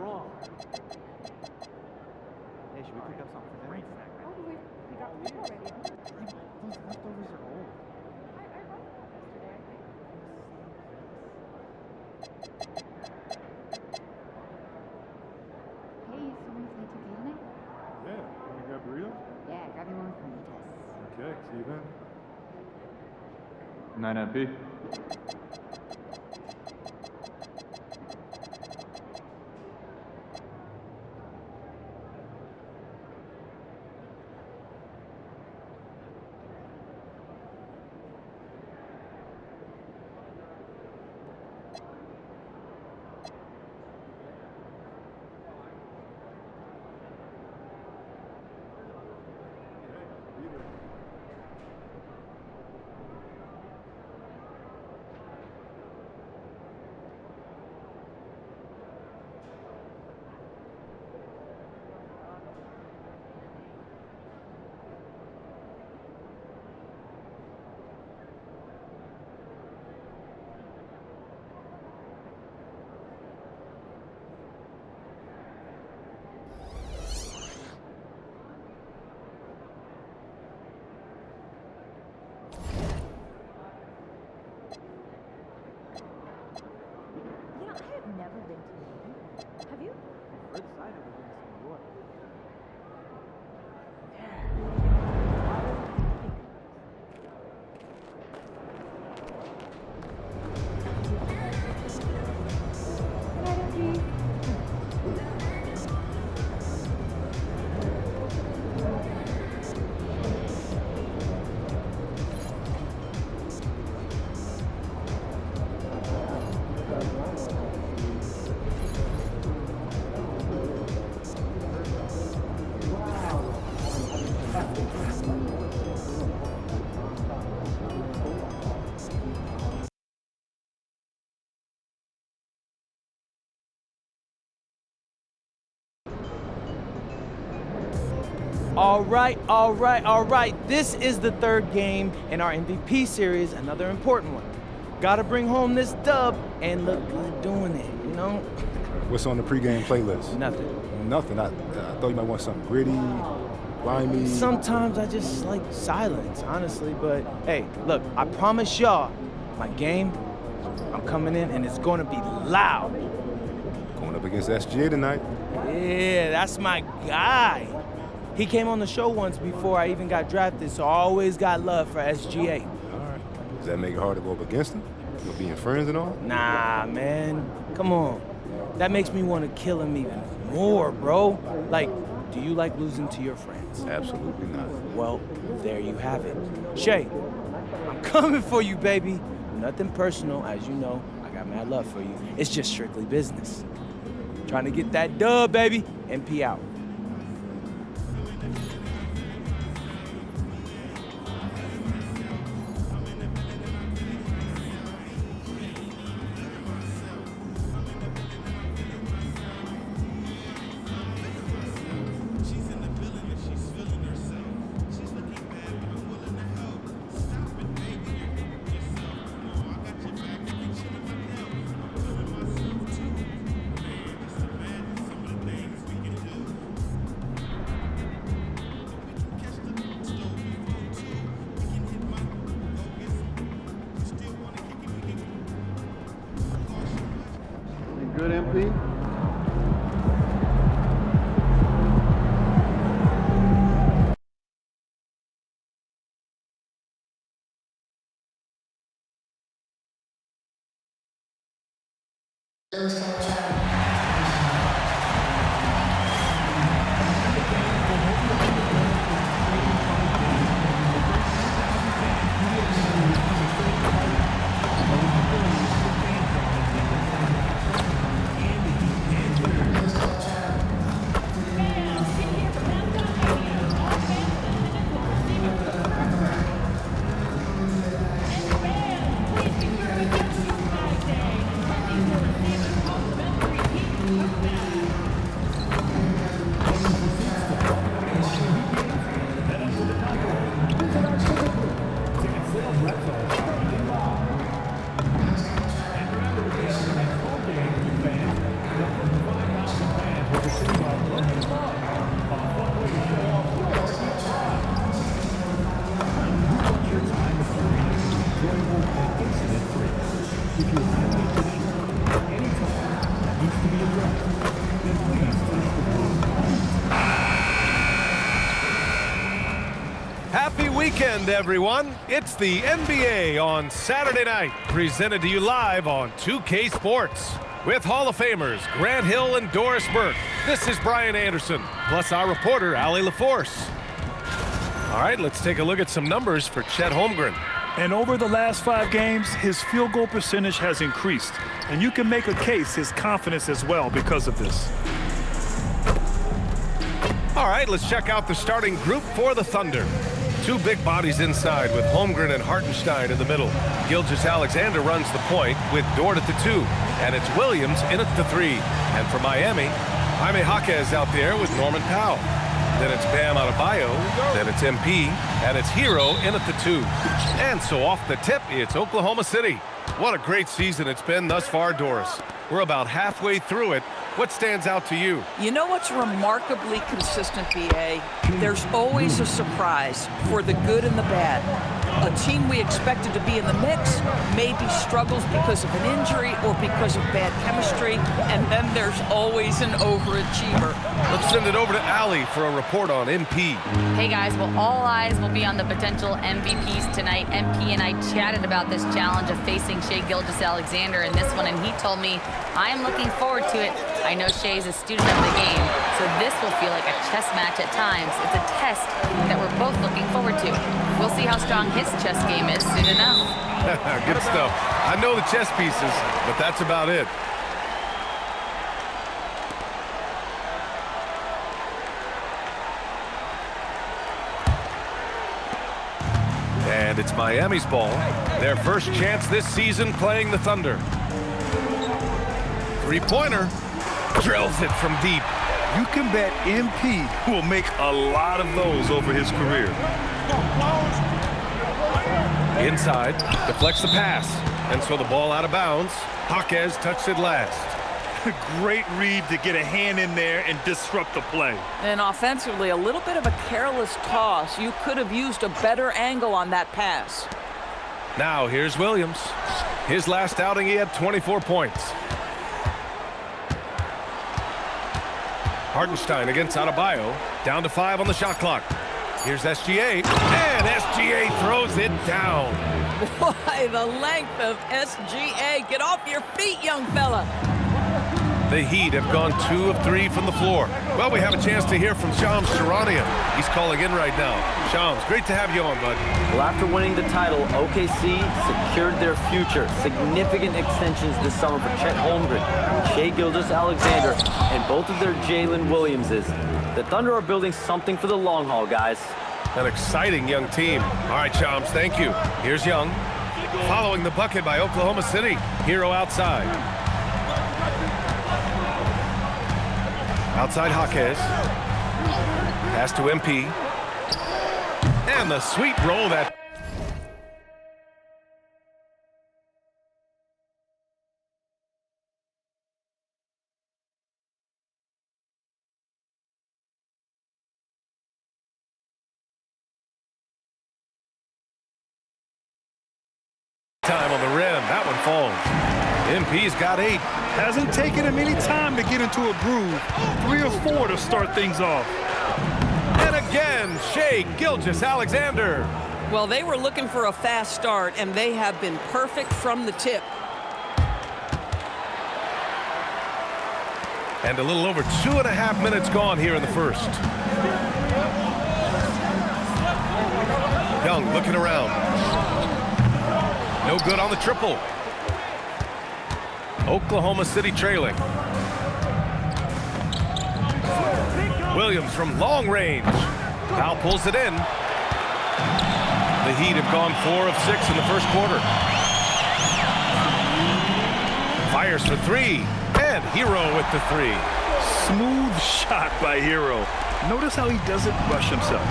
wrong. Hey, should we pick up something for dinner? Oh, we got food already, huh? Those leftovers are old. I brought them up yesterday, I think. Hey, someone's late to tonight? Yeah, can you grab burrito? Yeah, grab me one for me, Tess. Okay, see you then. 9MP. You know, I have never been to Maine. Have you? We're decided we're going to New York. Good night, Auntie. All right. This is the third game in our MVP series, another important one. Gotta bring home this dub and look good doing it, you know? What's on the pregame playlist? Nothing. Nothing. I thought you might want something gritty, grimy. Sometimes I just like silence, honestly, but hey, look, I promise y'all, my game, I'm coming in and it's gonna be loud. Going up against SGA tonight. Yeah, that's my guy. He came on the show once before I even got drafted, so I always got love for SGA. All right. Does that make it hard to go up against him? You being friends and all? Nah, man, come on. That makes me want to kill him even more, bro. Like, do you like losing to your friends? Absolutely not. Well, there you have it. Shay, I'm coming for you, baby. Nothing personal, as you know. I got mad love for you. It's just strictly business. Trying to get that dub, baby. MP out. Good, MP? weekend, everyone. It's the NBA on Saturday night, presented to you live on 2K Sports. With Hall of Famers Grant Hill and Doris Burke. This is Brian Anderson, plus our reporter, Allie LaForce. All right, let's take a look at some numbers for Chet Holmgren. And over the last 5 games, his field goal percentage has increased. And you can make a case his confidence as well because of this. All right, let's check out the starting group for the Thunder. 2 big bodies inside with Holmgren and Hartenstein in the middle. Gilgeous-Alexander runs the point with Dort at the 2. And it's Williams in at the 3. And for Miami, Jaime Jaquez out there with Norman Powell. Then it's Bam Adebayo, then it's MP, and it's Hero in at the 2. And so off the tip, it's Oklahoma City. What a great season it's been thus far, Doris. We're about halfway through it. What stands out to you? You know what's remarkably consistent, B.A.? There's always a surprise for the good and the bad. A team we expected to be in the mix maybe struggles because of an injury or because of bad chemistry, and then there's always an overachiever. Let's send it over to Allie for a report on MP. Hey guys, well, all eyes will be on the potential MVPs tonight. MP and I chatted about this challenge of facing Shai Gilgeous-Alexander in this one, and he told me, I am looking forward to it. I know Shai's a student of the game, so this will feel like a chess match at times. It's a test that we're both looking forward to. We'll see how strong his chess game is soon enough. Good stuff. I know the chess pieces, but that's about it. And it's Miami's ball. Their first chance this season playing the Thunder. 3-pointer. Drills it from deep. You can bet MP will make a lot of those over his career. Inside, deflects the pass. And so the ball out of bounds. Jaquez touched it last. Great read to get a hand in there and disrupt the play. And offensively, a little bit of a careless toss. You could have used a better angle on that pass. Now here's Williams. His last outing, he had 24 points. Hartenstein against Adebayo. Down to 5 on the shot clock. Here's SGA. And SGA throws it down. Boy, the length of SGA. Get off your feet, young fella. The Heat have gone 2 of 3 from the floor. Well, we have a chance to hear from Shams Charania. He's calling in right now. Shams, great to have you on, bud. Well, after winning the title, OKC secured their future. Significant extensions this summer for Chet Holmgren, Shai Gilgeous-Alexander, and both of their Jalen Williamses. The Thunder are building something for the long haul, guys. An exciting young team. All right, Shams, thank you. Here's Young. Following the bucket by Oklahoma City. Hero outside. Outside Jaquez. Pass to MP. And the sweet roll that... time on the rim. That one falls. MP's got 8. Hasn't taken him any time to get into a groove. 3 or 4 to start things off. And again, Shai Gilgeous-Alexander. Well, they were looking for a fast start, and they have been perfect from the tip. And a little over 2.5 minutes gone here in the first. Young looking around. No good on the triple. Oklahoma City trailing. Williams from long range. Powell pulls it in. The Heat have gone 4 of 6 in the first quarter. Fires for 3. And Hero with the 3. Smooth shot by Hero. Notice how he doesn't rush himself.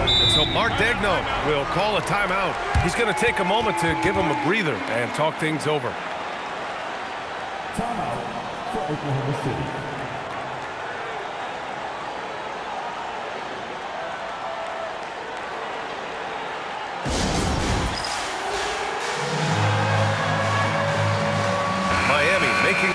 And so Mark Daigneault will call a timeout. He's going to take a moment to give him a breather and talk things over. Timeout for Oklahoma City. Miami making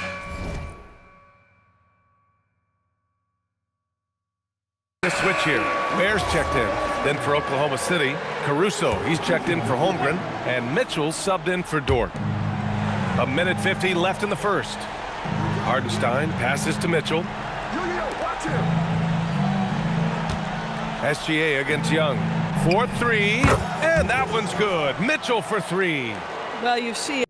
the switch here. Bears checked in. Then for Oklahoma City, Caruso, he's checked in for Holmgren, and Mitchell subbed in for Dort. 1:50 left in the first. Hartenstein passes to Mitchell. SGA against Young. 4-3, and that one's good. Mitchell for 3. Well, you see it.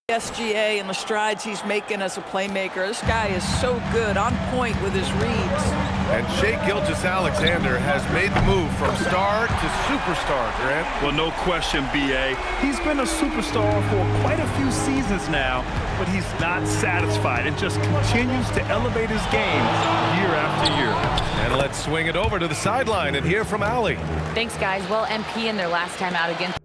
SGA and the strides he's making as a playmaker. This guy is so good, on point with his reads. And Shai Gilgeous-Alexander has made the move from star to superstar, Grant. Well, no question, B.A. He's been a superstar for quite a few seasons now, but he's not satisfied and just continues to elevate his game year after year. And let's swing it over to the sideline and hear from Allie. Thanks, guys. Well, MP in their last time out against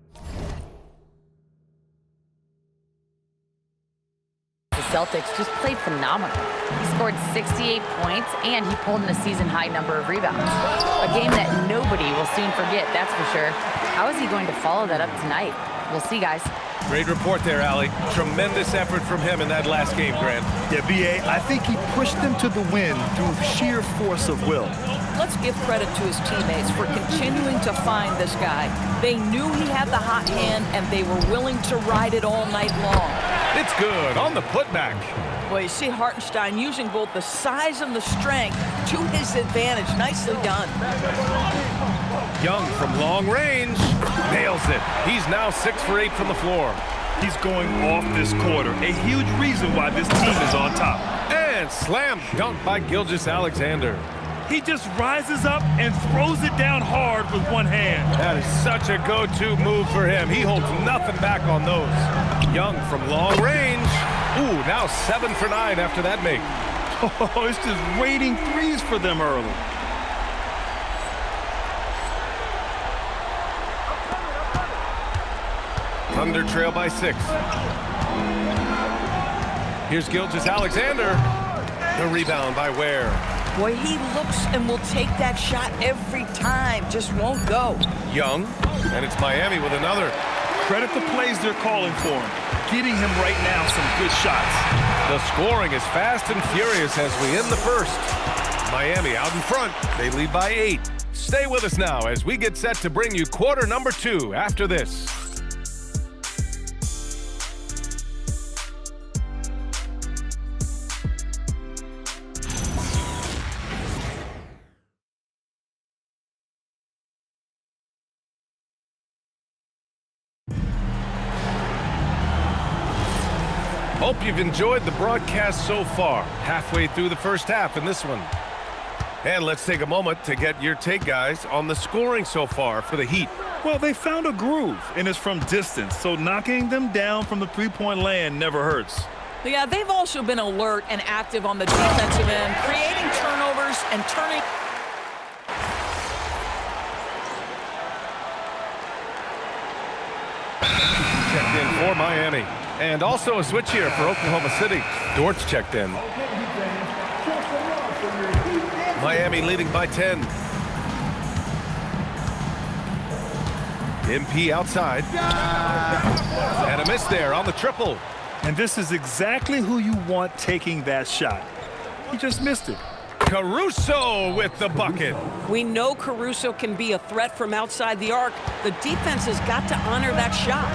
the Celtics just played phenomenal. He scored 68 points, and he pulled in a season-high number of rebounds. A game that nobody will soon forget, that's for sure. How is he going to follow that up tonight? We'll see, guys. Great report there, Allie. Tremendous effort from him in that last game, Grant. Yeah, B.A., I think he pushed them to the win through sheer force of will. Let's give credit to his teammates for continuing to find this guy. They knew he had the hot hand, and they were willing to ride it all night long. It's good on the putback. Well, you see Hartenstein using both the size and the strength to his advantage. Nicely done. Young from long range nails it. He's now 6 for 8 from the floor. He's going off this quarter. A huge reason why this team is on top. And slam dunk by Gilgeous-Alexander. He just rises up and throws it down hard with one hand. That is such a go-to move for him. He holds nothing back on those. Young from long range. Ooh, now 7 for 9 after that make. Oh, it's just raining threes for them early. Thunder trail by 6. Here's Gilgeous-Alexander. The rebound by Ware. Boy, he looks and will take that shot every time. Just won't go. Young, and it's Miami with another. Credit the plays they're calling for him. Getting him right now some good shots. The scoring is fast and furious as we end the first. Miami out in front. They lead by 8. Stay with us now as we get set to bring you quarter number 2 after this. Hope you've enjoyed the broadcast so far. Halfway through the first half in this one. And let's take a moment to get your take, guys, on the scoring so far for the Heat. Well, they found a groove, and it's from distance, so knocking them down from the three-point land never hurts. Yeah, they've also been alert and active on the defensive end, creating turnovers and turning. Checked in for Miami. And also a switch here for Oklahoma City. Dort's checked in. Miami leading by 10. MP outside. And a miss there on the triple. And this is exactly who you want taking that shot. He just missed it. Caruso with the bucket. We know Caruso can be a threat from outside the arc. The defense has got to honor that shot.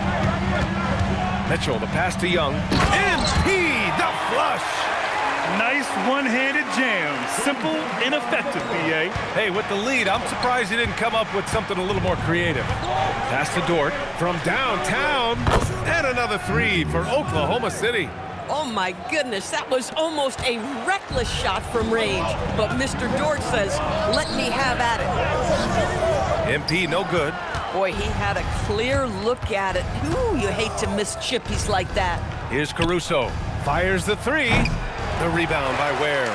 Mitchell, the pass to Young. MP, the flush. Nice one-handed jam. Simple and effective, B.A. Hey, with the lead, I'm surprised he didn't come up with something a little more creative. Pass to Dort from downtown. And another 3 for Oklahoma City. Oh, my goodness, that was almost a reckless shot from range. But Mr. Dort says, let me have at it. MP, no good. Boy, he had a clear look at it. Ooh, you hate to miss chippies like that. Here's Caruso. Fires the 3. The rebound by Ware.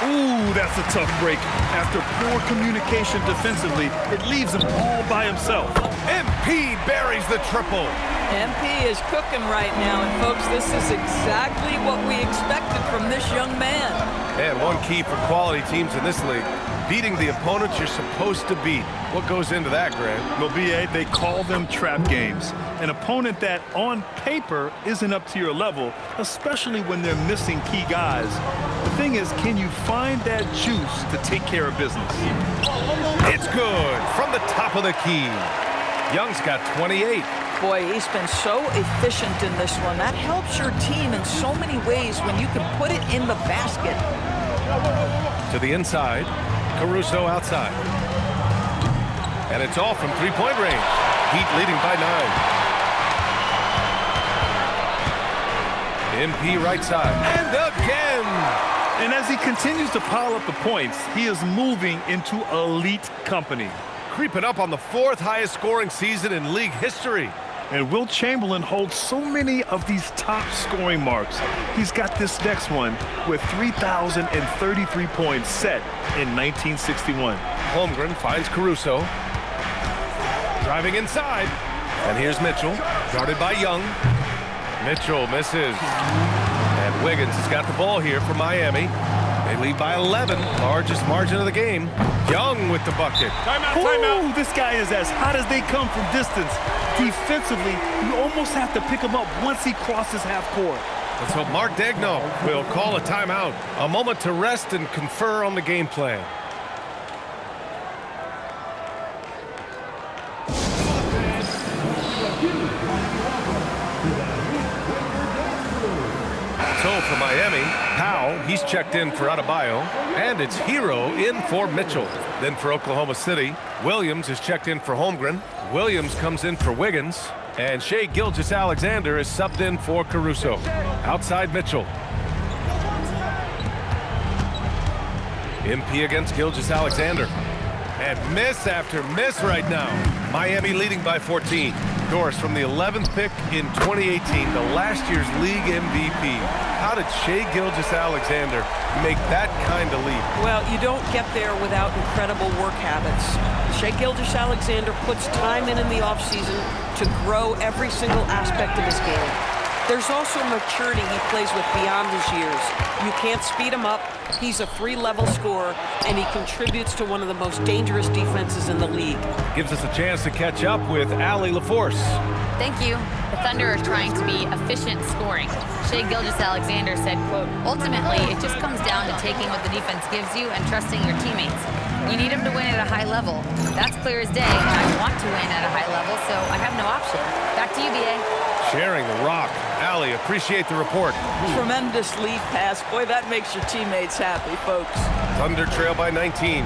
Ooh, that's a tough break. After poor communication defensively, it leaves him all by himself. MP buries the triple. MP is cooking right now, and folks, this is exactly what we expected from this young man. And one key for quality teams in this league, beating the opponents you're supposed to beat. What goes into that, Grant? Well, B.A., they call them trap games. An opponent that, on paper, isn't up to your level, especially when they're missing key guys. The thing is, can you find that juice to take care of business? It's good from the top of the key. Young's got 28. Boy, he's been so efficient in this one. That helps your team in so many ways when you can put it in the basket. To the inside, Caruso outside. And it's all from three-point range. Heat leading by 9. MP right side. And again! And as he continues to pile up the points, he is moving into elite company. Creeping up on the 4th highest scoring season in league history. And Wilt Chamberlain holds so many of these top scoring marks. He's got this next one with 3,033 points set in 1961. Holmgren finds Caruso. Driving inside. And here's Mitchell, guarded by Young. Mitchell misses. And Wiggins has got the ball here for Miami. They lead by 11, largest margin of the game. Young with the bucket. Timeout. This guy is as hot as they come from distance. Defensively, you almost have to pick him up once he crosses half court. And so Mark Daigneault will call a timeout. A moment to rest and confer on the game plan. So for Miami, Powell, he's checked in for Adebayo, and it's Hero in for Mitchell. Then for Oklahoma City, Williams is checked in for Holmgren. Williams comes in for Wiggins, and Shai Gilgeous-Alexander is subbed in for Caruso. Outside Mitchell. MP against Gilgeous-Alexander. And miss after miss right now. Miami leading by 14. Doris from the 11th pick in 2018, the last year's league MVP. How did Shai Gilgeous-Alexander make that kind of leap? Well, you don't get there without incredible work habits. Shai Gilgeous-Alexander puts time in the offseason to grow every single aspect of his game. There's also maturity he plays with beyond his years. You can't speed him up. He's a free-level scorer, and he contributes to one of the most dangerous defenses in the league. Gives us a chance to catch up with Allie LaForce. Thank you. The Thunder are trying to be efficient scoring. Shai Gilgeous-Alexander said, quote, ultimately, it just comes down to taking what the defense gives you and trusting your teammates. You need them to win at a high level. That's clear as day, and I want to win at a high level, so I have no option. Back to you, B.A. Sharing the rock. Allie, appreciate the report. Tremendous lead pass. Boy, that makes your teammates happy, folks. Thunder trail by 19.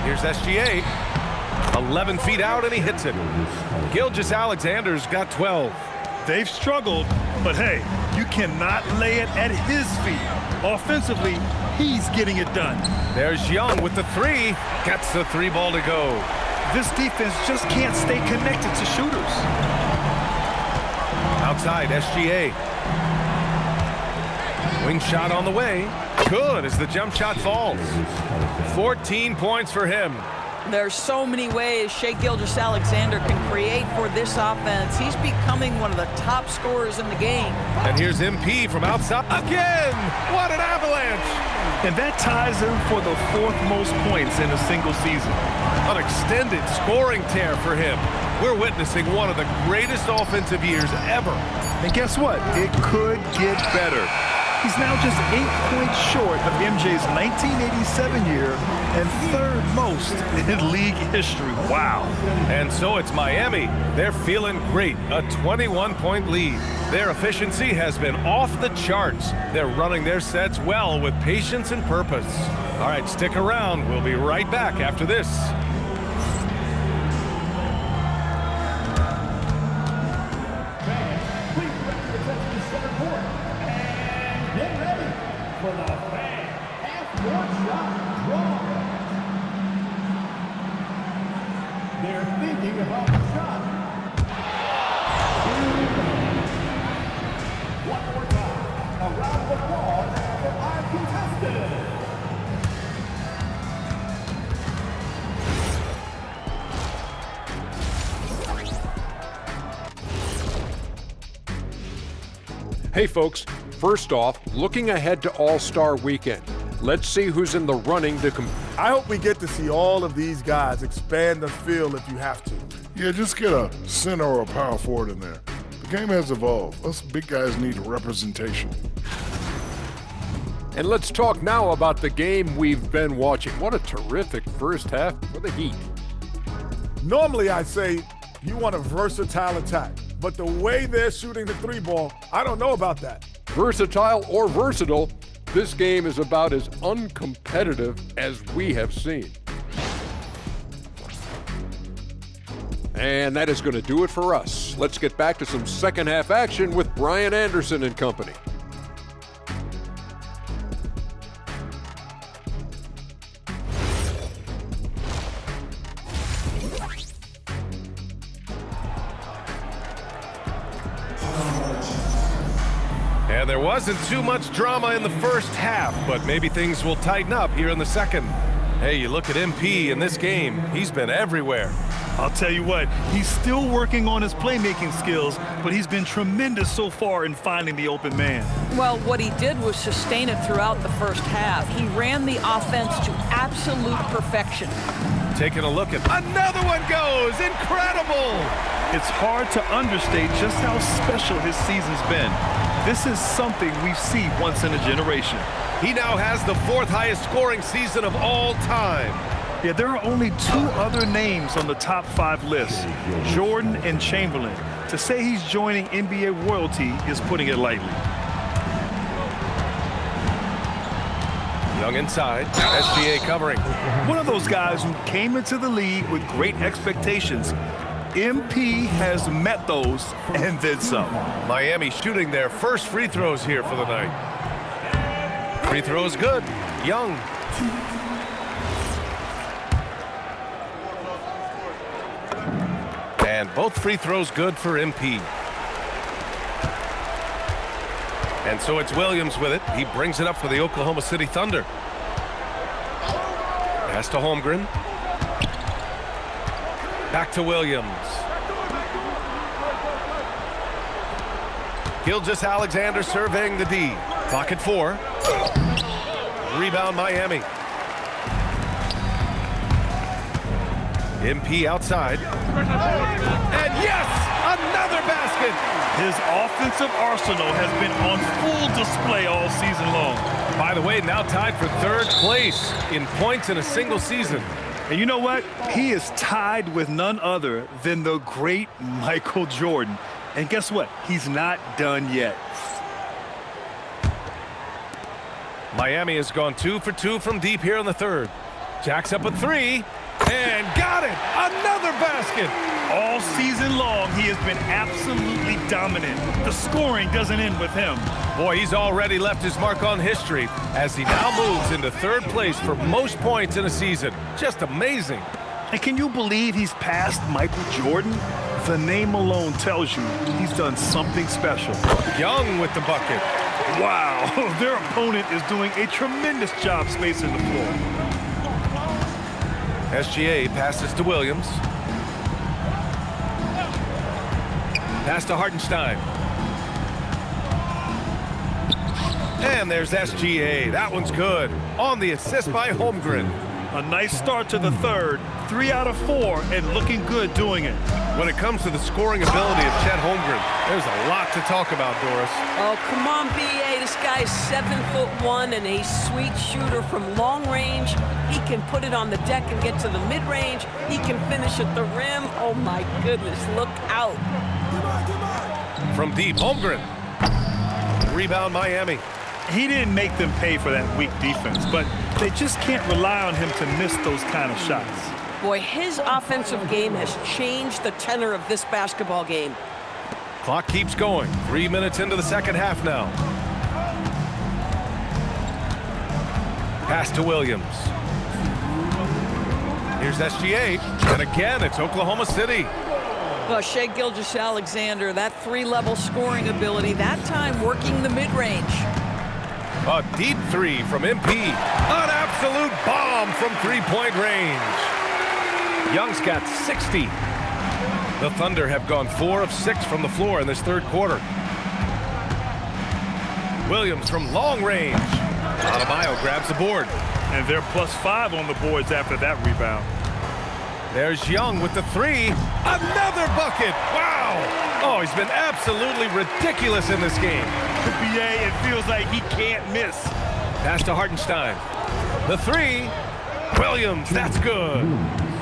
Here's SGA. 11 feet out, and he hits it. Gilgeous-Alexander's got 12. They've struggled, but hey, you cannot lay it at his feet. Offensively, he's getting it done. There's Young with the three. Gets the three ball to go. This defense just can't stay connected to shooters. Outside, SGA. Wing shot on the way. Good as the jump shot falls. 14 points for him. There's so many ways Shai Gilgeous-Alexander can create for this offense. He's becoming one of the top scorers in the game. And here's MP from outside again. What an avalanche. And that ties him for the 4th most points in a single season. An extended scoring tear for him. We're witnessing one of the greatest offensive years ever. And guess what? It could get better. He's now just 8 points short of MJ's 1987 year and 3rd most in league history. Wow. And so it's Miami. They're feeling great. A 21-point lead. Their efficiency has been off the charts. They're running their sets well with patience and purpose. All right, stick around. We'll be right back after this. They're thinking about the shot. One more time. A round of applause for our contestants. Hey folks, first off, looking ahead to All-Star Weekend. Let's see who's in the running to I hope we get to see all of these guys expand the field if you have to. Yeah, just get a center or a power forward in there. The game has evolved. Us big guys need representation. And let's talk now about the game we've been watching. What a terrific first half for the Heat. Normally I'd say you want a versatile attack, but the way they're shooting the three ball, I don't know about that. Versatile or versatile, this game is about as uncompetitive as we have seen. And that is going to do it for us. Let's get back to some second half action with Brian Anderson and company. And there wasn't too much drama in the first half, but maybe things will tighten up here in the second. Hey, you look at MP in this game, he's been everywhere. I'll tell you what, he's still working on his playmaking skills, but he's been tremendous so far in finding the open man. Well, what he did was sustain it throughout the first half. He ran the offense to absolute perfection. Taking a look at another one goes. Incredible! It's hard to understate just how special his season's been. This is something we see once in a generation. He now has the 4th highest scoring season of all time. Yeah, there are only 2 other names on the top 5 list, Jordan and Chamberlain. To say he's joining NBA royalty is putting it lightly. Young inside, SGA covering. One of those guys who came into the league with great expectations. MP has met those and then some. Miami shooting their first free throws here for the night. Free throws good. Young. And both free throws good for MP. And so it's Williams with it. He brings it up for the Oklahoma City Thunder. Pass to Holmgren. Back to Williams. Gilgeous-Alexander surveying the D. Clock at 4. Rebound Miami. MP outside. And yes, another basket. His offensive arsenal has been on full display all season long. By the way, now tied for 3rd place in points in a single season. And you know what? He is tied with none other than the great Michael Jordan. And guess what? He's not done yet. Miami has gone 2 for 2 from deep here in the 3rd. Jack's up at 3 and got it. Another basket. All season long, he has been absolutely dominant. The scoring doesn't end with him. Boy, he's already left his mark on history as he now moves into 3rd place for most points in a season. Just amazing. And can you believe he's passed Michael Jordan? The name alone tells you he's done something special. Young with the bucket. Wow, their opponent is doing a tremendous job spacing the floor. SGA passes to Williams. Pass to Hartenstein. And there's SGA. That one's good. On the assist by Holmgren. A nice start to the 3rd. 3 out of 4 and looking good doing it. When it comes to the scoring ability of Chet Holmgren, there's a lot to talk about, Doris. Oh, come on, B.A. This guy's 7'1" and a sweet shooter from long range. He can put it on the deck and get to the mid-range. He can finish at the rim. Oh, my goodness, look out. From deep, Holmgren. Rebound, Miami. He didn't make them pay for that weak defense, but they just can't rely on him to miss those kind of shots. Boy, his offensive game has changed the tenor of this basketball game. Clock keeps going. 3 minutes into the second half now. Pass to Williams. Here's SGA. And again, it's Oklahoma City. Well, Shai Gilgeous-Alexander, that 3-level scoring ability, that time working the mid-range. A deep 3 from MP. An absolute bomb from 3-point range. Young's got 60. The Thunder have gone 4 of 6 from the floor in this 3rd quarter. Williams from long range. Adebayo grabs the board. And they're +5 on the boards after that rebound. There's Young with the three. Another bucket. Wow. Oh, he's been absolutely ridiculous in this game. The BA, it feels like he can't miss. Pass to Hartenstein. The three. Williams, that's good.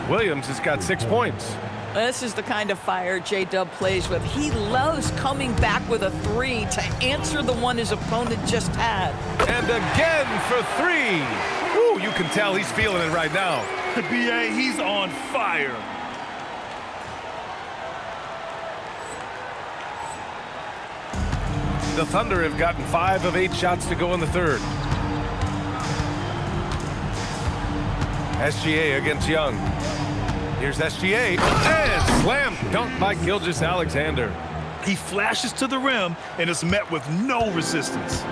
Williams has got 6 points. This is the kind of fire J-Dub plays with. He loves coming back with a three to answer the one his opponent just had. And again for three. Ooh, you can tell he's feeling it right now. The BA, he's on fire. The Thunder have gotten 5 of 8 shots to go in the third. SGA against Young. Here's SGA, and slam dunk by Gilgeous-Alexander. He flashes to the rim and is met with no resistance.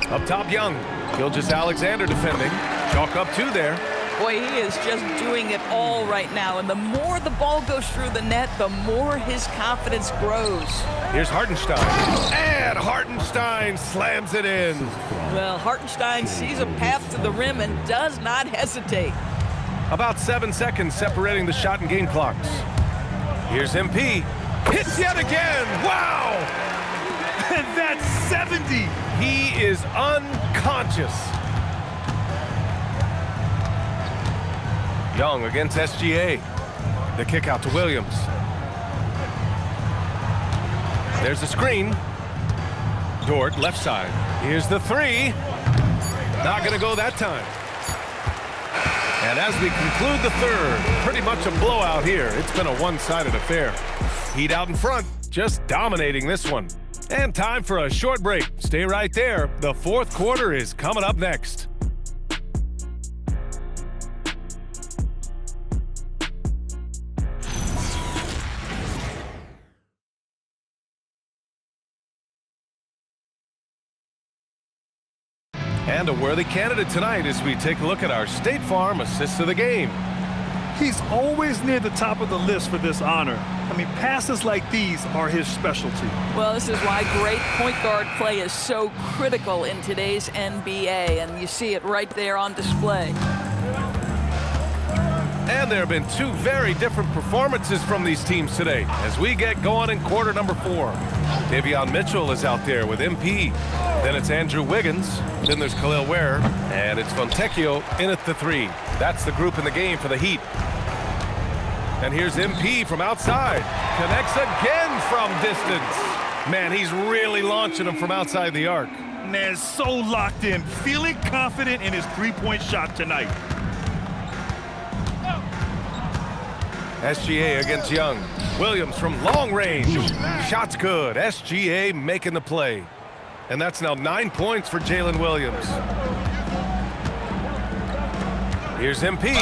Up top, Young. Gilgeous-Alexander defending. Chalk up 2 there. Boy, he is just doing it all right now. And the more the ball goes through the net, the more his confidence grows. Here's Hartenstein. And Hartenstein slams it in. Well, Hartenstein sees a path to the rim and does not hesitate. About 7 seconds separating the shot and game clocks. Here's MP. Hits yet again. Wow. And that's 70. He is unconscious. Young against SGA. The kick out to Williams. There's a screen. Dort, left side. Here's the three. Not going to go that time. And as we conclude the third, pretty much a blowout here. It's been a one-sided affair. Heat out in front, just dominating this one. And time for a short break. Stay right there. The fourth quarter is coming up next. And a worthy candidate tonight as we take a look at our State Farm Assists of the Game. He's always near the top of the list for this honor. I mean, passes like these are his specialty. Well, this is why great point guard play is so critical in today's NBA, and you see it right there on display. And there have been 2 very different performances from these teams today as we get going in quarter number 4. Davion Mitchell is out there with MP. Then it's Andrew Wiggins. Then there's Khalil Ware. And it's Fontecchio in at the 3. That's the group in the game for the Heat. And here's MP from outside. Connects again from distance. Man, he's really launching them from outside the arc. Man, so locked in, feeling confident in his three-point shot tonight. SGA against Young. Williams from long range. Shot's good. SGA making the play. And that's now 9 points for Jalen Williams. Here's MP.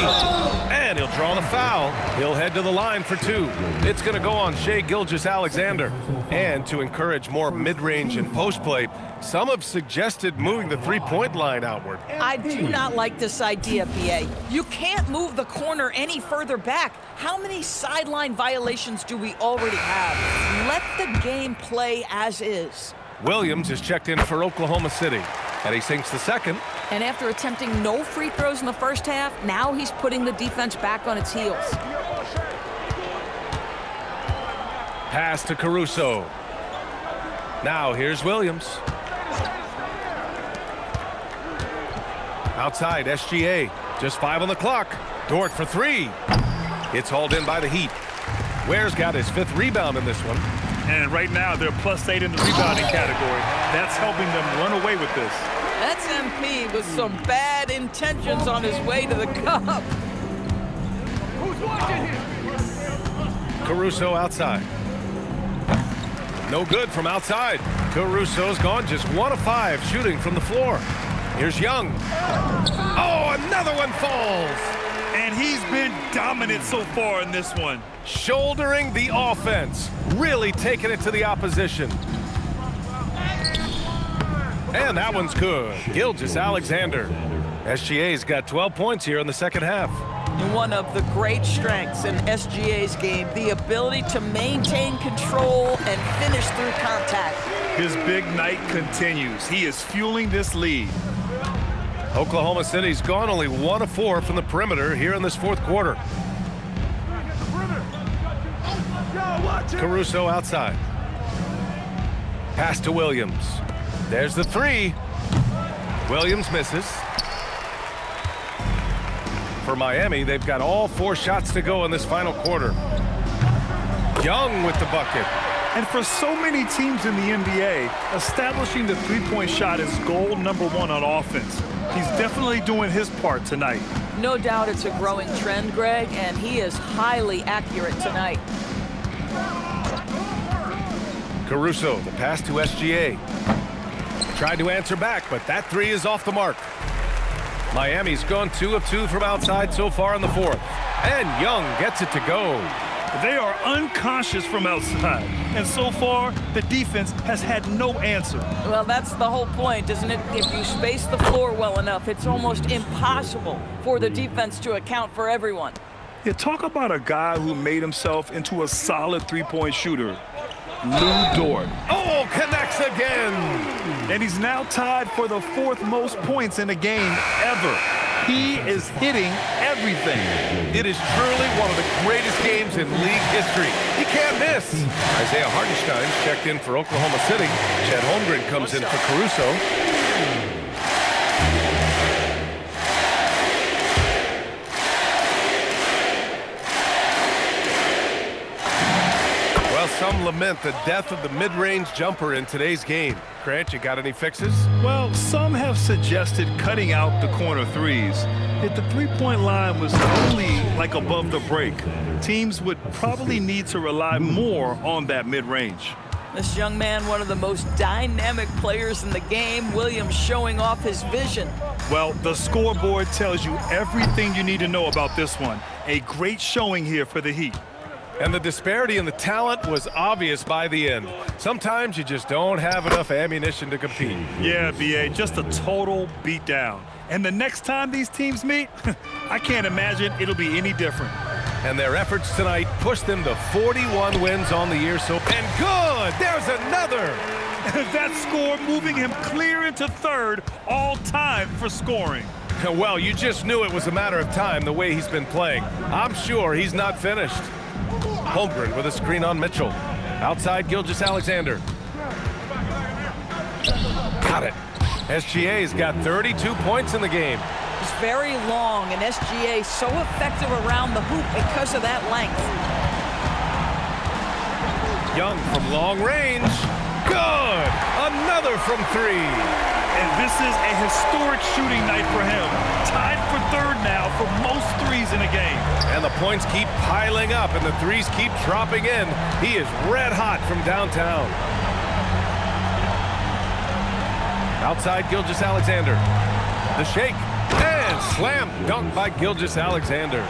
And he'll draw the foul. He'll head to the line for 2. It's going to go on Shai Gilgeous-Alexander. And to encourage more mid-range and post play, some have suggested moving the three-point line outward. I do not like this idea, BA. You can't move the corner any further back. How many sideline violations do we already have? Let the game play as is. Williams is checked in for Oklahoma City, and he sinks the second. And after attempting no free throws in the first half, now he's putting the defense back on its heels. Pass to Caruso. Now here's Williams. Outside, SGA. Just 5 on the clock. Dort for 3. It's hauled in by the Heat. Ware's got his 5th rebound in this one. And right now, they're +8 in the rebounding category. That's helping them run away with this. That's MP with some bad intentions on his way to the cup. Who's watching him? Caruso outside. No good from outside. Caruso's gone just 1 of 5 shooting from the floor. Here's Young. Oh, another one falls. And he's been dominant so far in this one. Shouldering the offense. Really taking it to the opposition. And that one's good. Gilgeous-Alexander. SGA's got 12 points here in the second half. And one of the great strengths in SGA's game, the ability to maintain control and finish through contact. His big night continues. He is fueling this lead. Oklahoma City's gone only 1 of 4 from the perimeter here in this fourth quarter. Caruso outside. Pass to Williams. There's the three. Williams misses. For Miami, they've got all 4 shots to go in this final quarter. Young with the bucket. And for so many teams in the NBA, establishing the three-point shot is goal number 1 on offense. He's definitely doing his part tonight. No doubt it's a growing trend, Greg, and he is highly accurate tonight. Caruso, the pass to SGA. Tried to answer back, but that three is off the mark. Miami's gone 2 of 2 from outside so far in the fourth. And Young gets it to go. They are unconscious from outside, and so far, the defense has had no answer. Well, that's the whole point, isn't it? If you space the floor well enough, it's almost impossible for the defense to account for everyone. Yeah, talk about a guy who made himself into a solid three-point shooter. Lou Dort. Oh, connects again! And he's now tied for the 4th most points in a game ever. He is hitting everything. It is truly one of the greatest games in league history. He can't miss. Isaiah Hartenstein's checked in for Oklahoma City. Chet Holmgren comes in for Caruso. Well, some lament the death of the mid-range jumper in today's game. Grant, you got any fixes? Well, some have suggested cutting out the corner threes. If the three-point line was only like above the break, teams would probably need to rely more on that mid-range. This young man, one of the most dynamic players in the game, Williams showing off his vision. Well, the scoreboard tells you everything you need to know about this one. A great showing here for the Heat. And the disparity in the talent was obvious by the end. Sometimes you just don't have enough ammunition to compete. Yeah, B.A., just a total beatdown. And the next time these teams meet, I can't imagine it'll be any different. And their efforts tonight pushed them to 41 wins on the year. And good! There's another! That score moving him clear into 3rd all time for scoring. Well, you just knew it was a matter of time the way he's been playing. I'm sure he's not finished. Holmgren with a screen on Mitchell. Outside Gilgeous-Alexander. Got it. SGA's got 32 points in the game. It's very long, and SGA so effective around the hoop because of that length. Young from long range. Good! Another from 3. And this is a historic shooting night for him. Tied for 3rd now for most threes in a game. And the points keep piling up and the threes keep dropping in. He is red hot from downtown. Outside Gilgeous-Alexander. The shake. And slam dunk by Gilgeous-Alexander.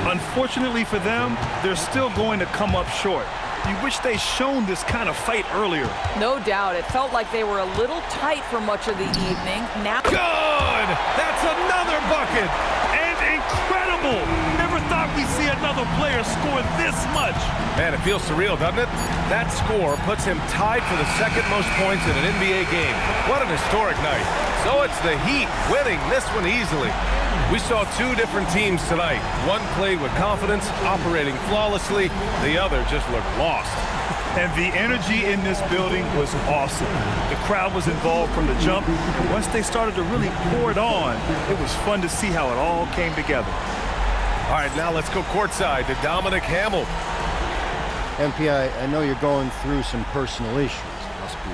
Unfortunately for them, they're still going to come up short. You wish they'd shown this kind of fight earlier. No doubt. It felt like they were a little tight for much of the evening. Now. Good! That's another bucket! And incredible! Never thought we'd see another player score this much. Man, it feels surreal, doesn't it? That score puts him tied for the 2nd most points in an NBA game. What an historic night. So it's the Heat winning this one easily. We saw 2 different teams tonight. One played with confidence, operating flawlessly. The other just looked lost. And the energy in this building was awesome. The crowd was involved from the jump. And once they started to really pour it on, it was fun to see how it all came together. All right, now let's go courtside to Dominic Hamill. MP, I know you're going through some personal issues. It must be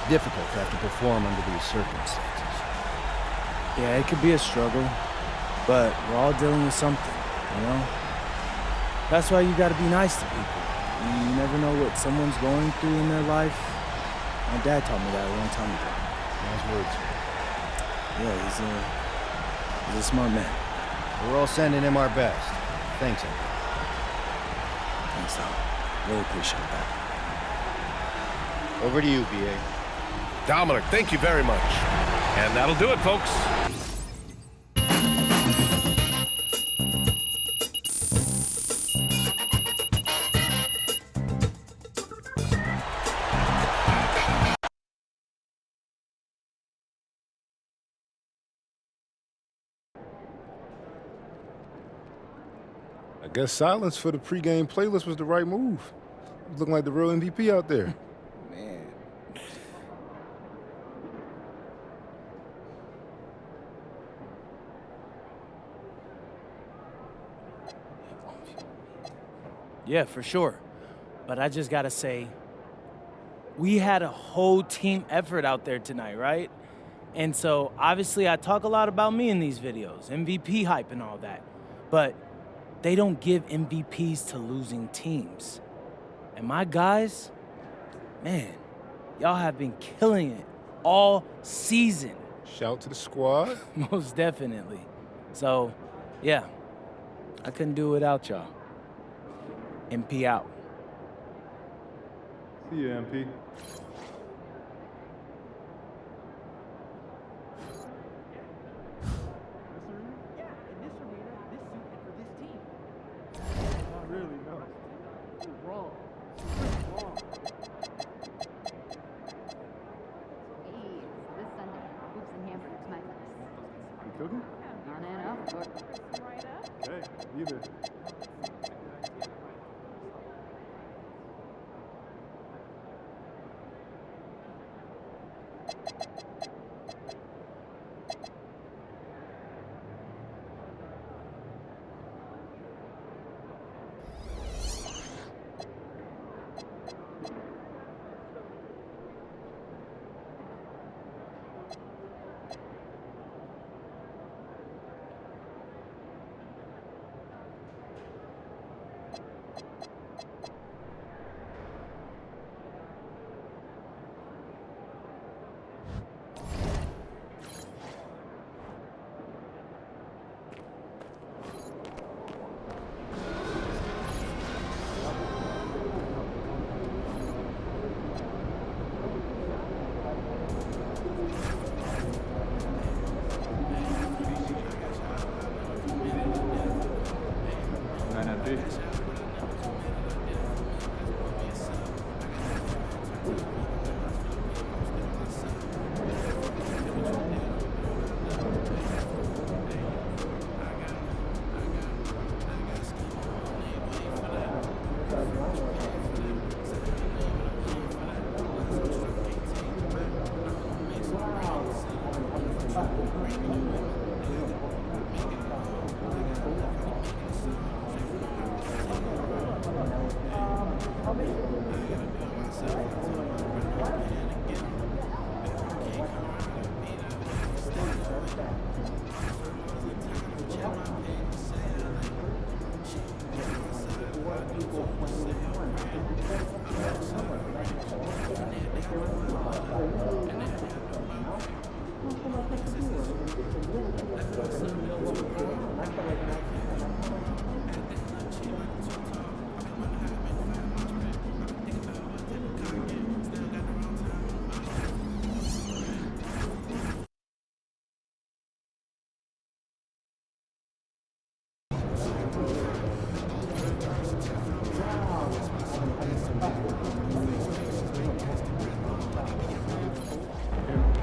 difficult to have to perform under these circumstances. Yeah, it could be a struggle, but we're all dealing with something, you know? That's why you gotta be nice to people. You never know what someone's going through in their life. My dad taught me that a long time ago. Nice words. Yeah, he's a smart man. We're all sending him our best. Thanks, MP. Thanks, Tom. Really appreciate that. Over to you, B.A. Dominic, thank you very much. And that'll do it, folks. I guess silence for the pregame playlist was the right move. Looking like the real MVP out there. Man. Yeah, for sure. But I just got to say, we had a whole team effort out there tonight, right? And so, obviously, I talk a lot about me in these videos, MVP hype and all that. But they don't give MVPs to losing teams. And my guys, man, y'all have been killing it all season. Shout to the squad. Most definitely. So, yeah, I couldn't do it without y'all. MP out. See you, MP. Cooking? On and up. Okay, either.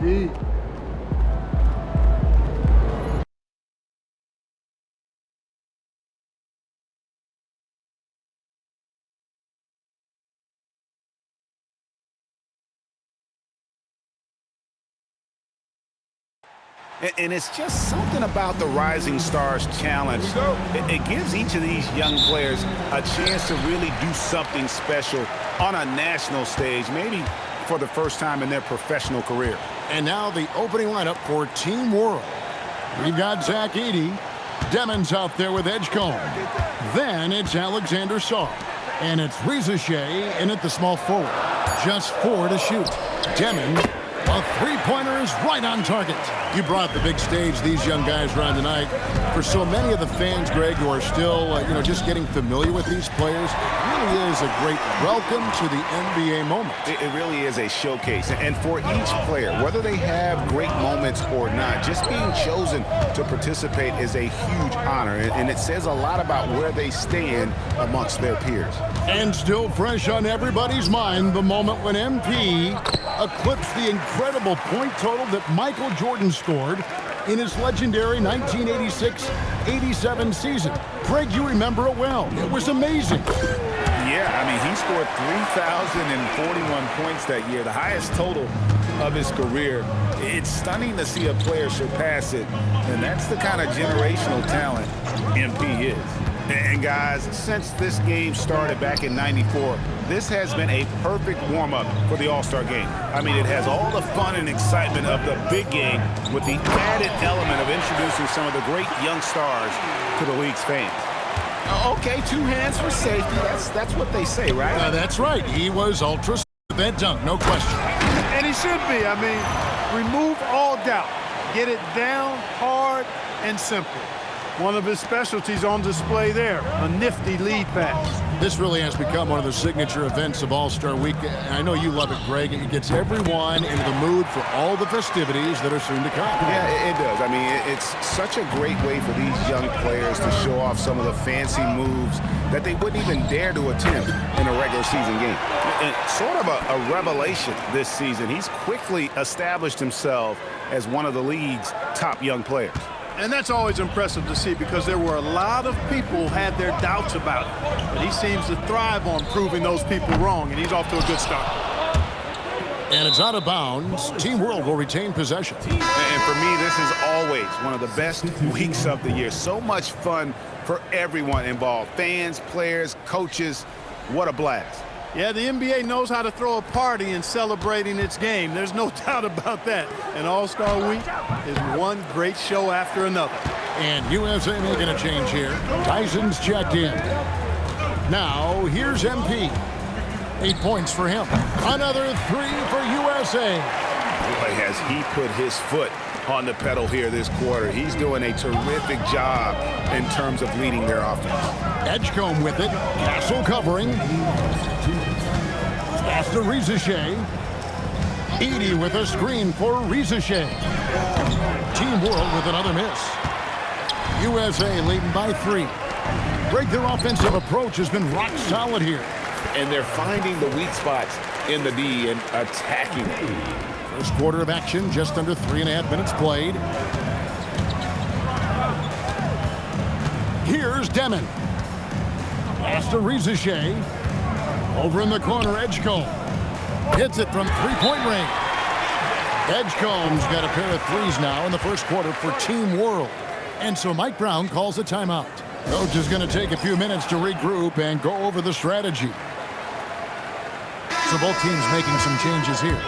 MP. And it's just something about the Rising Stars Challenge. It gives each of these young players a chance to really do something special on a national stage, maybe for the first time in their professional career. And now the opening lineup for Team World. We've got Zach Edey. Demons out there with Edgecombe. Then it's Alexander Saw. And it's Reza Shea in at the small forward. Just 4 to shoot. Demon, a three-pointer is right on target. You brought the big stage these young guys around tonight. For so many of the fans, Greg, who are still, just getting familiar with these players, it really is a great welcome to the NBA moment. It really is a showcase. And for each player, whether they have great moments or not, just being chosen to participate is a huge honor. And it says a lot about where they stand amongst their peers. And still fresh on everybody's mind, the moment when MP eclipsed the incredible point total that Michael Jordan scored in his legendary 1986-87 season. Greg, you remember it well. It was amazing. Yeah, I mean, he scored 3,041 points that year, the highest total of his career. It's stunning to see a player surpass it, and that's the kind of generational talent MP is. And guys, since this game started back in '94, this has been a perfect warm-up for the All-Star game. I mean, it has all the fun and excitement of the big game with the added element of introducing some of the great young stars to the league's fans. Okay, 2 hands for safety. That's what they say, right? That's right. He was ultra with that dunk, no question. And he should be. I mean, remove all doubt. Get it down, hard, and simple. One of his specialties on display there, a nifty lead pass. This really has become one of the signature events of All-Star Week. And I know you love it, Greg. It gets everyone into the mood for all the festivities that are soon to come. Yeah, it does. I mean, it's such a great way for these young players to show off some of the fancy moves that they wouldn't even dare to attempt in a regular season game. And sort of a revelation this season. He's quickly established himself as one of the league's top young players. And that's always impressive to see because there were a lot of people who had their doubts about it. But he seems to thrive on proving those people wrong, and he's off to a good start. And it's out of bounds. Team World will retain possession. And for me, this is always one of the best weeks of the year. So much fun for everyone involved. Fans, players, coaches. What a blast. Yeah, the NBA knows how to throw a party in celebrating its game. There's no doubt about that. And All-Star Week is one great show after another. And USA making a change here. Tyson's checked in. Now, here's MP. 8 points for him. Another 3 for USA. Boy, has he put his foot on the pedal here this quarter. He's doing a terrific job in terms of leading their offense. Edgecombe with it. Castle covering. Pass to Rizachet. Edey with a screen for Rizachet. Team World with another miss. USA leading by 3. Greg, their offensive approach has been rock solid here. And they're finding the weak spots in the D and attacking. First quarter of action, just under 3.5 minutes played. Here's Demon. Pass to Rizachet. Over in the corner, Edgecombe. Hits it from three-point range. Edgecombe's got a pair of threes now in the first quarter for Team World. And so Mike Brown calls a timeout. Coach is going to take a few minutes to regroup and go over the strategy. So both teams making some changes here.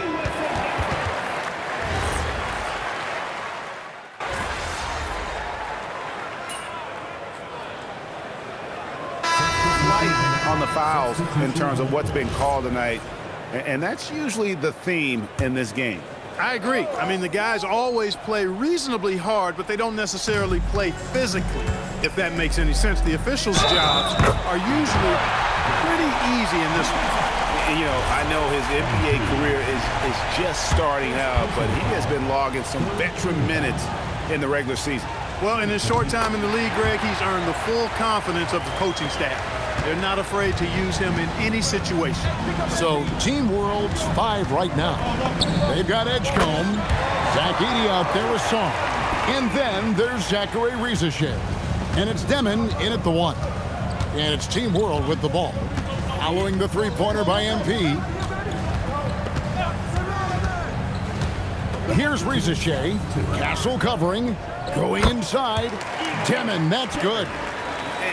On the fouls in terms of what's been called tonight, and that's usually the theme in this game. I agree. I mean, the guys always play reasonably hard, but they don't necessarily play physically, if that makes any sense. The officials' jobs are usually pretty easy in this one. You know, I know his NBA career is just starting out, but he has been logging some veteran minutes in the regular season. Well, in his short time in the league, Greg, he's earned the full confidence of the coaching staff. They're not afraid to use him in any situation. So Team World's 5 right now. They've got Edgecombe, Zach Edey out there with Song. And then there's Zachary Rizachet. And it's Demon in at the 1. And it's Team World with the ball. Following the three-pointer by MP. Here's Rizachet. Castle covering. Going inside. Demon, that's good.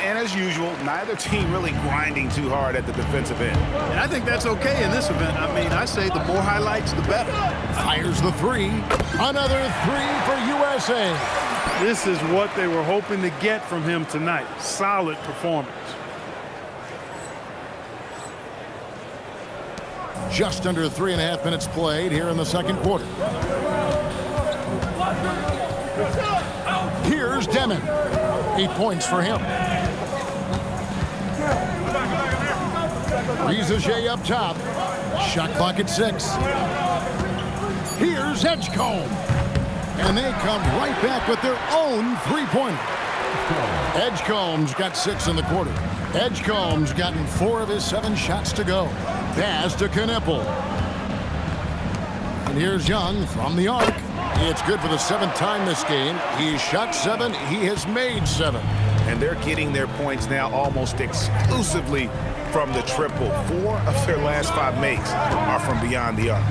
And as usual, neither team really grinding too hard at the defensive end. And I think that's okay in this event. I mean, I say the more highlights, the better. Fires the 3. Another 3 for USA. This is what they were hoping to get from him tonight. Solid performance. Just under 3.5 minutes played here in the second quarter. Here's Demon. 8 points for him. Rizachet up top. Shot clock at 6. Here's Edgecombe. And they come right back with their own three-pointer. Edgecombe's got 6 in the quarter. Edgecombe's gotten 4 of his 7 shots to go. Pass to Knipple. And here's Young from the arc. It's good for the 7th time this game. He's shot 7. He has made 7. And they're getting their points now almost exclusively from the triple. 4 of their last 5 makes are from beyond the arc.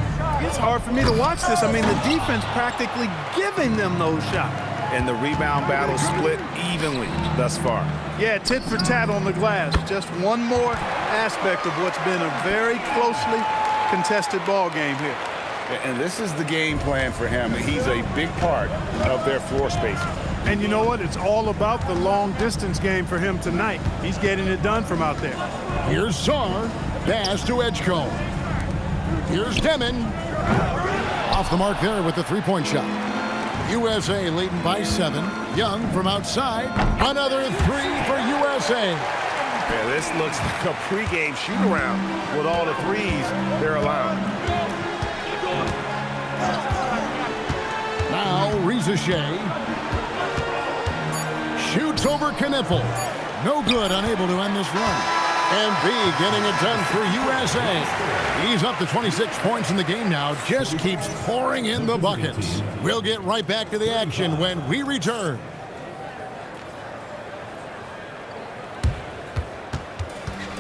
It's hard for me to watch this. I mean, the defense practically giving them those shots. And the rebound battle split evenly thus far. Yeah, tit for tat on the glass. Just one more aspect of what's been a very closely contested ball game here. And this is the game plan for him. He's a big part of their floor spacing. And you know what? It's all about the long-distance game for him tonight. He's getting it done from out there. Here's Sarr. Pass to Edgecombe. Here's Demon. Off the mark there with the three-point shot. USA leading by 7. Young from outside. Another 3 for USA. Yeah, this looks like a pregame shoot-around with all the threes they're allowing. Now Reza Shea. Shoots over Knippel. No good, unable to end this run. MB getting it done for USA. He's up to 26 points in the game now. Just keeps pouring in the buckets. We'll get right back to the action when we return.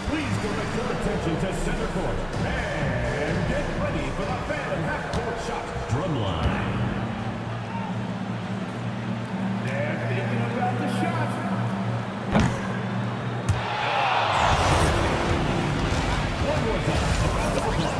Please direct your attention to center court and get ready for the fan half-court shot drumline. They're thinking about the shot. One more time around the clock.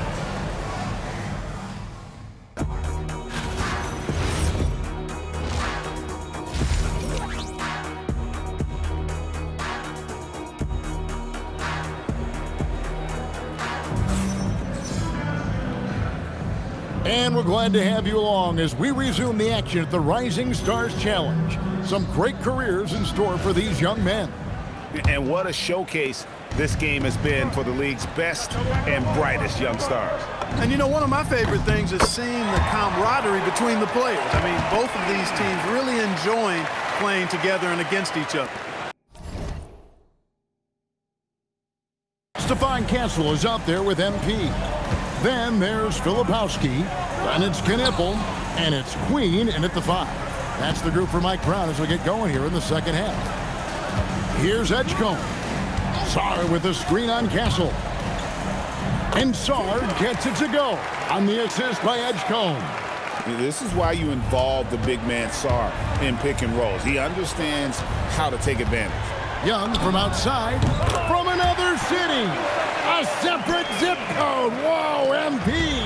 And we're glad to have you along as we resume the action at the Rising Stars Challenge. Some great careers in store for these young men. And what a showcase this game has been for the league's best and brightest young stars. And you know, one of my favorite things is seeing the camaraderie between the players. I mean, both of these teams really enjoying playing together and against each other. Stefan Castle is out there with MP. Then there's Filipowski, and it's Knippel, and it's Queen in at the 5. That's the group for Mike Brown as we get going here in the second half. Here's Edgecombe. Sarr with the screen on Castle. And Sarr gets it to go on the assist by Edgecombe. This is why you involve the big man Sarr in pick and rolls. He understands how to take advantage. Young from outside, from another city. A separate zip code. Whoa, MP.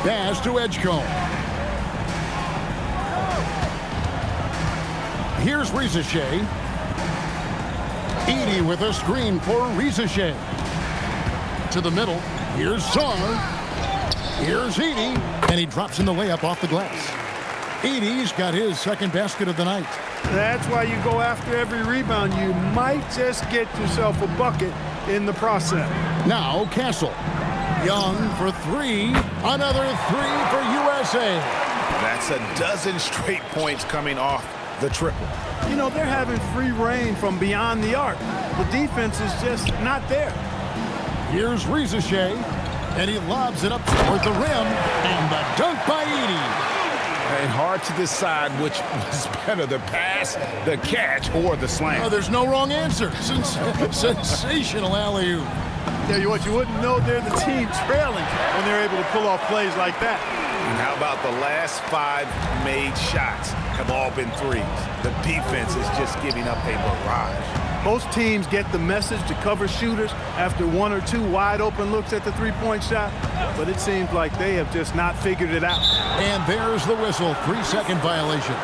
Pass to Edgecombe. Here's Reza Shea. Edey with a screen for Reza Shea. To the middle. Here's Sarr. Here's Edey. And he drops in the layup off the glass. Edey's got his second basket of the night. That's why you go after every rebound. You might just get yourself a bucket in the process. Now Castle. Young for 3. Another 3 for USA. That's a dozen straight points coming off the triple. You know, they're having free reign from beyond the arc. The defense is just not there. Here's Reza Shea, and he lobs it up toward the rim, and the dunk by Edey. And hard to decide which was better, the pass, the catch, or the slam. Oh, there's no wrong answer. Sensational alley-oop. Tell you what, you wouldn't know they're the team trailing when they're able to pull off plays like that. And how about the last 5 made shots have all been threes? The defense is just giving up a barrage. Most teams get the message to cover shooters after 1 or 2 wide open looks at the three-point shot, but it seems like they have just not figured it out. And there's the whistle, 3-second violation.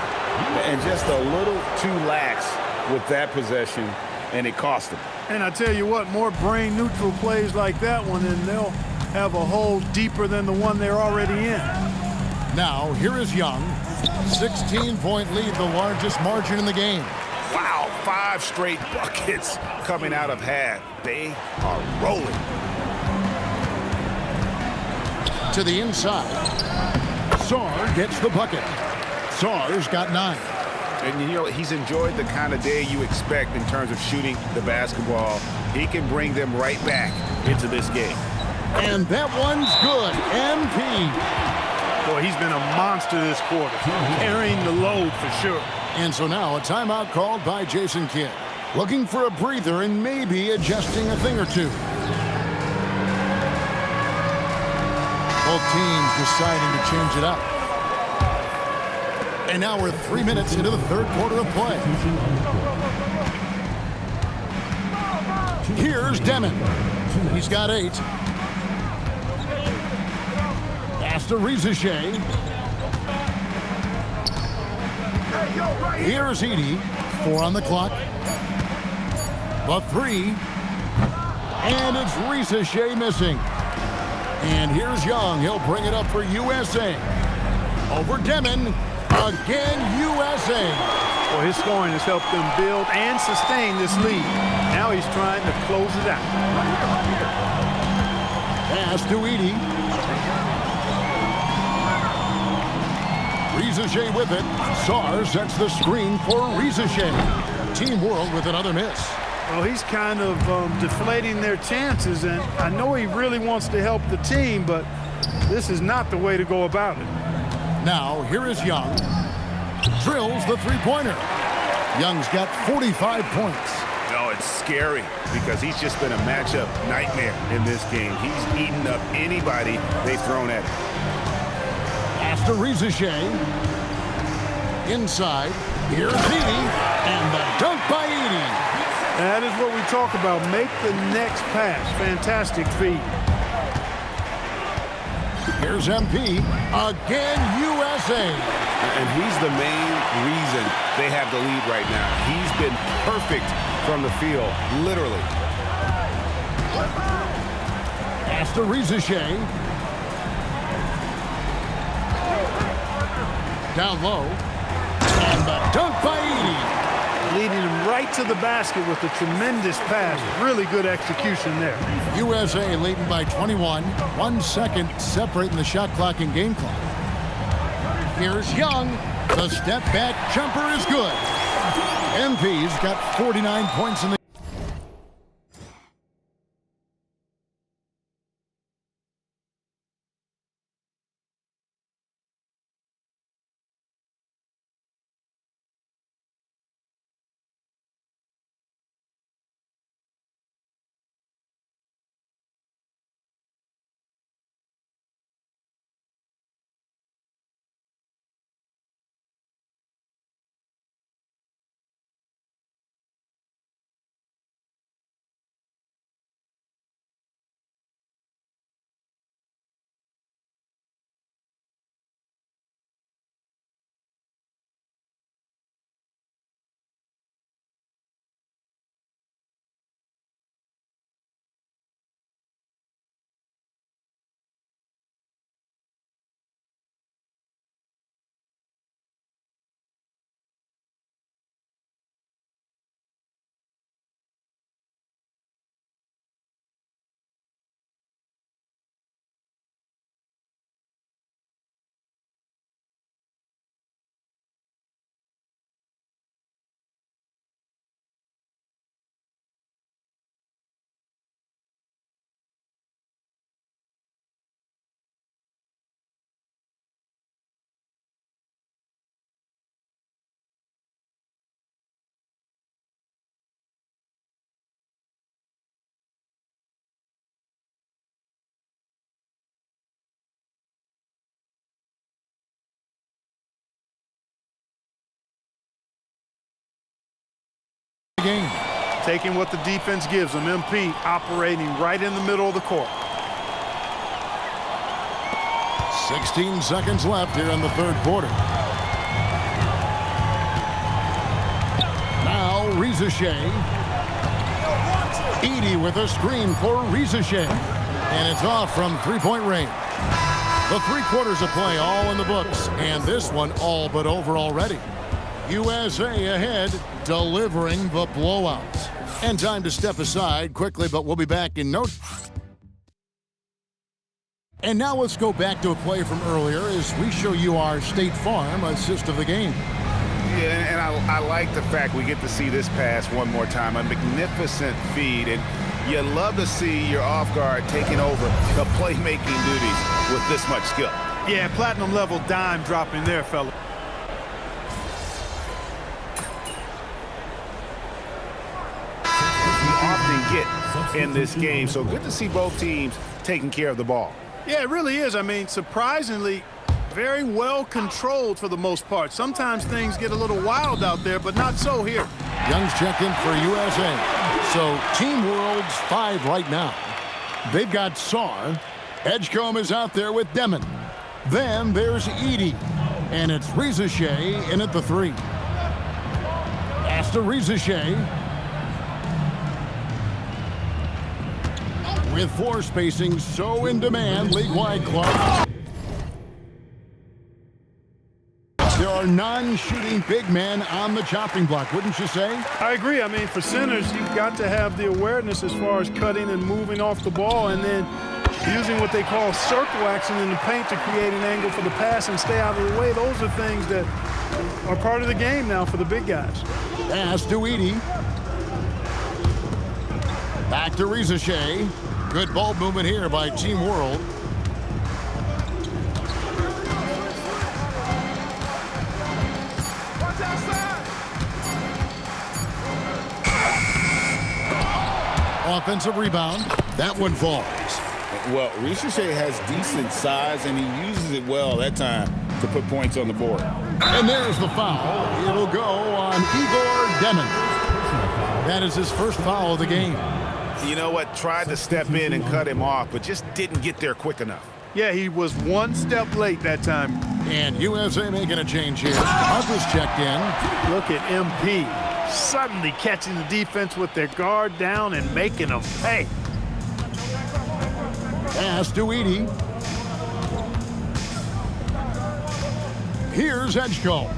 And just a little too lax with that possession, and it cost them. And I tell you what, more brain-neutral plays like that one, and they'll have a hole deeper than the one they're already in. Now, here is Young. 16-point lead, the largest margin in the game. Wow, 5 straight buckets coming out of half. They are rolling. To the inside. Sarr gets the bucket. Sarr's got 9. And you know, he's enjoyed the kind of day you expect in terms of shooting the basketball. He can bring them right back into this game. And that one's good. MP. Boy, he's been a monster this quarter, carrying the load for sure. And so now a timeout called by Jason Kidd. Looking for a breather and maybe adjusting a thing or two. Both teams deciding to change it up. And now we're 3 minutes into the third quarter of play. Here's Demon. He's got 8. Pass to Rizachet. Here's Edey. 4 on the clock. The 3. And it's Rizachet missing. And here's Young. He'll bring it up for USA. Over Demon. Again, USA. Well, his scoring has helped them build and sustain this lead. Now he's trying to close it out. Pass to Edey. Rizachet with it. Sarr sets the screen for Rizachet. Team World with another miss. Well, he's kind of deflating their chances, and I know he really wants to help the team, but this is not the way to go about it. Now, here is Young. Drills the three-pointer. Young's got 45 points. No, it's scary because he's just been a matchup nightmare in this game. He's eaten up anybody they've thrown at him. Pass to Rizachet. Inside. Here's Edey. And the dunk by Edey. That is what we talk about. Make the next pass. Fantastic feed. Here's MP. Again, USA. And he's the main reason they have the lead right now. He's been perfect from the field, literally. Pass to Rizachet. Down low. And the dunk by Edey. Leading him right to the basket with a tremendous pass. Really good execution there. USA leading by 21. 1 second separating the shot clock and game clock. Here's Young. The step back jumper is good. MP's got 49 points in the game. Taking what the defense gives them. MP operating right in the middle of the court. 16 seconds left here in the third quarter. Now Rizachet. Edey with a screen for Rizachet. And it's off from three-point range. The 3 quarters of play all in the books. And this one all but over already. USA ahead, delivering the blowout. And time to step aside quickly, but we'll be back in no time. And now let's go back to a play from earlier as we show you our State Farm assist of the game. Yeah, and I like the fact we get to see this pass one more time. A magnificent feed, and you love to see your off guard taking over the playmaking duties with this much skill. Yeah, platinum level dime dropping there, fella. We often get in this game, so good to see both teams taking care of the ball. Yeah, it really is. I mean, surprisingly, very well controlled for the most part. Sometimes things get a little wild out there, but not so here. Young's check in for USA. So Team World's 5 right now. They've got Sarr. Edgecombe is out there with Demon. Then there's Edey. And it's Reza Shea in at the 3. Pass to Reza Shea. With floor spacing so in demand, league-wide, Clark. There are non-shooting big men on the chopping block, wouldn't you say? I agree. I mean, for centers, you've got to have the awareness as far as cutting and moving off the ball and then using what they call circle action in the paint to create an angle for the pass and stay out of the way. Those are things that are part of the game now for the big guys. Pass to Edey. Back to Reza Shea. Good ball movement here by Team World. Offensive rebound. That one falls. Well, Reza Shea has decent size, and he uses it well that time to put points on the board. And there's the foul. It'll go on Igor Demon. That is his first foul of the game. You know what? Tried to step in and cut him off, but just didn't get there quick enough. Yeah, he was one step late that time. And USA making a change here. Harper's checked in. Look at MP suddenly catching the defense with their guard down and making them pay. Pass to Edey. Here's Edgecombe.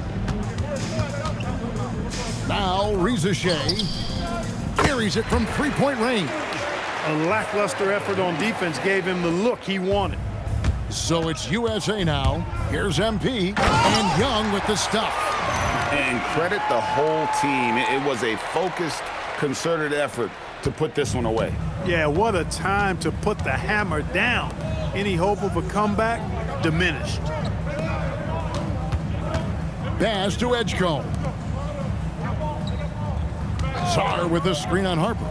Now Reza Shea carries it from three-point range. A lackluster effort on defense gave him the look he wanted. So it's USA now. Here's MP and Young with the stuff. And credit the whole team. It was a focused, concerted effort to put this one away. Yeah, what a time to put the hammer down. Any hope of a comeback diminished. Pass to Edgecombe. Sarr with the screen on Harper.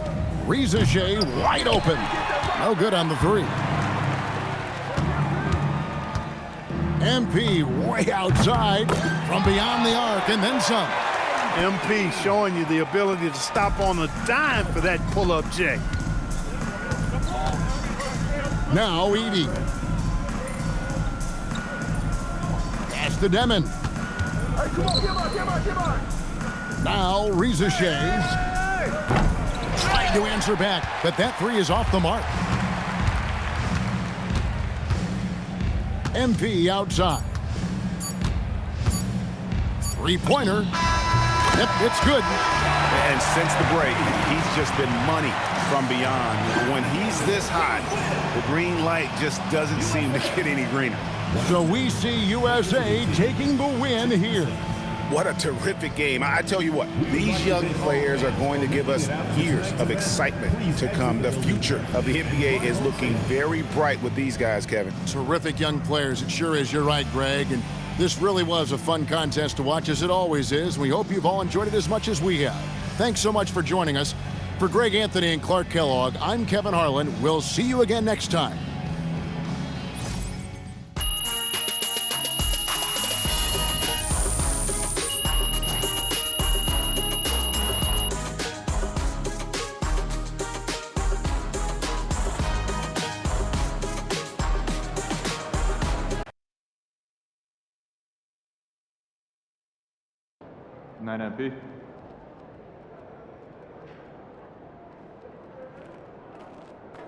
Reza Shea wide open. No good on the 3. MP way outside from beyond the arc and then some. MP showing you the ability to stop on a dime for that pull-up J. Now Edey. Pass to Demon. Now Reza Shea. Trying to answer back, but that 3 is off the mark. MP outside. Three-pointer. Yep, it's good. And since the break, he's just been money from beyond. When he's this hot, the green light just doesn't seem to get any greener. So we see USA taking the win here. What a terrific game. I tell you what, these young players are going to give us years of excitement to come. The future of the NBA is looking very bright with these guys, Kevin. Terrific young players. It sure is. You're right, Greg. And this really was a fun contest to watch, as it always is. We hope you've all enjoyed it as much as we have. Thanks so much for joining us. For Greg Anthony and Clark Kellogg, I'm Kevin Harlan. We'll see you again next time. Night, MP.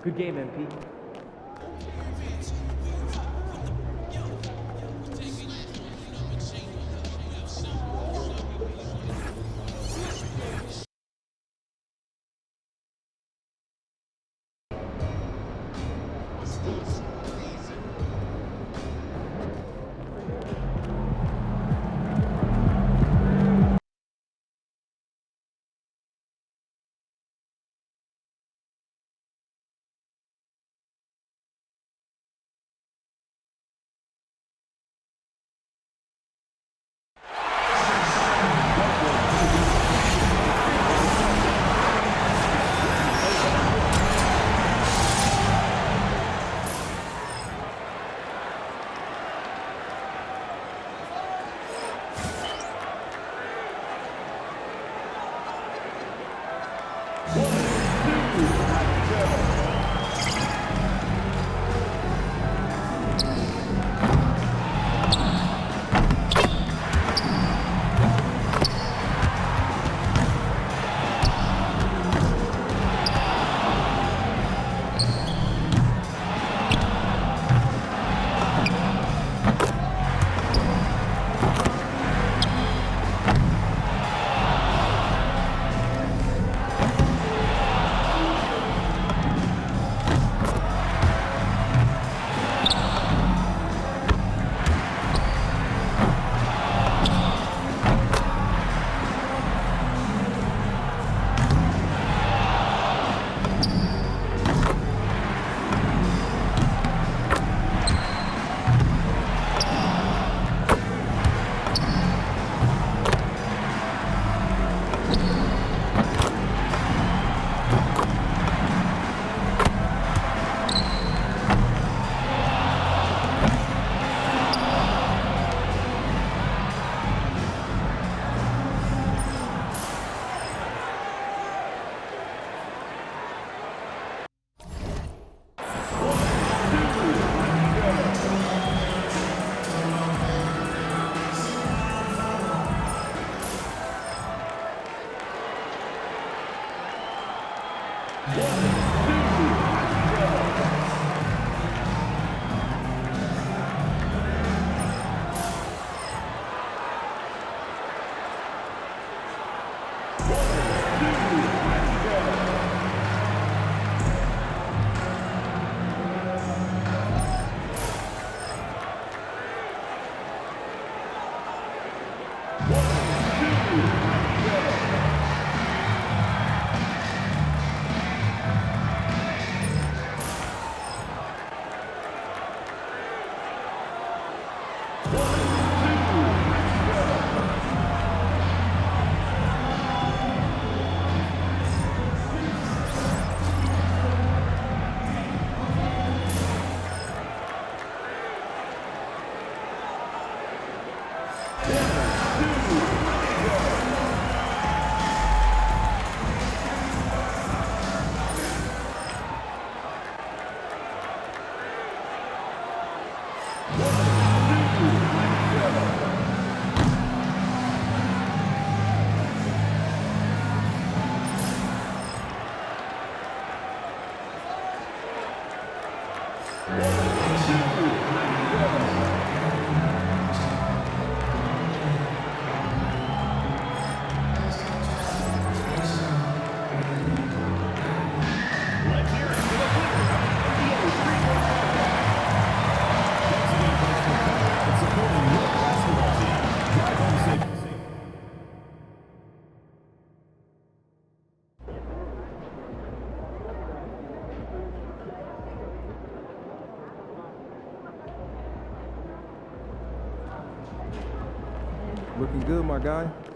Good game, MP. Looking good, my guy.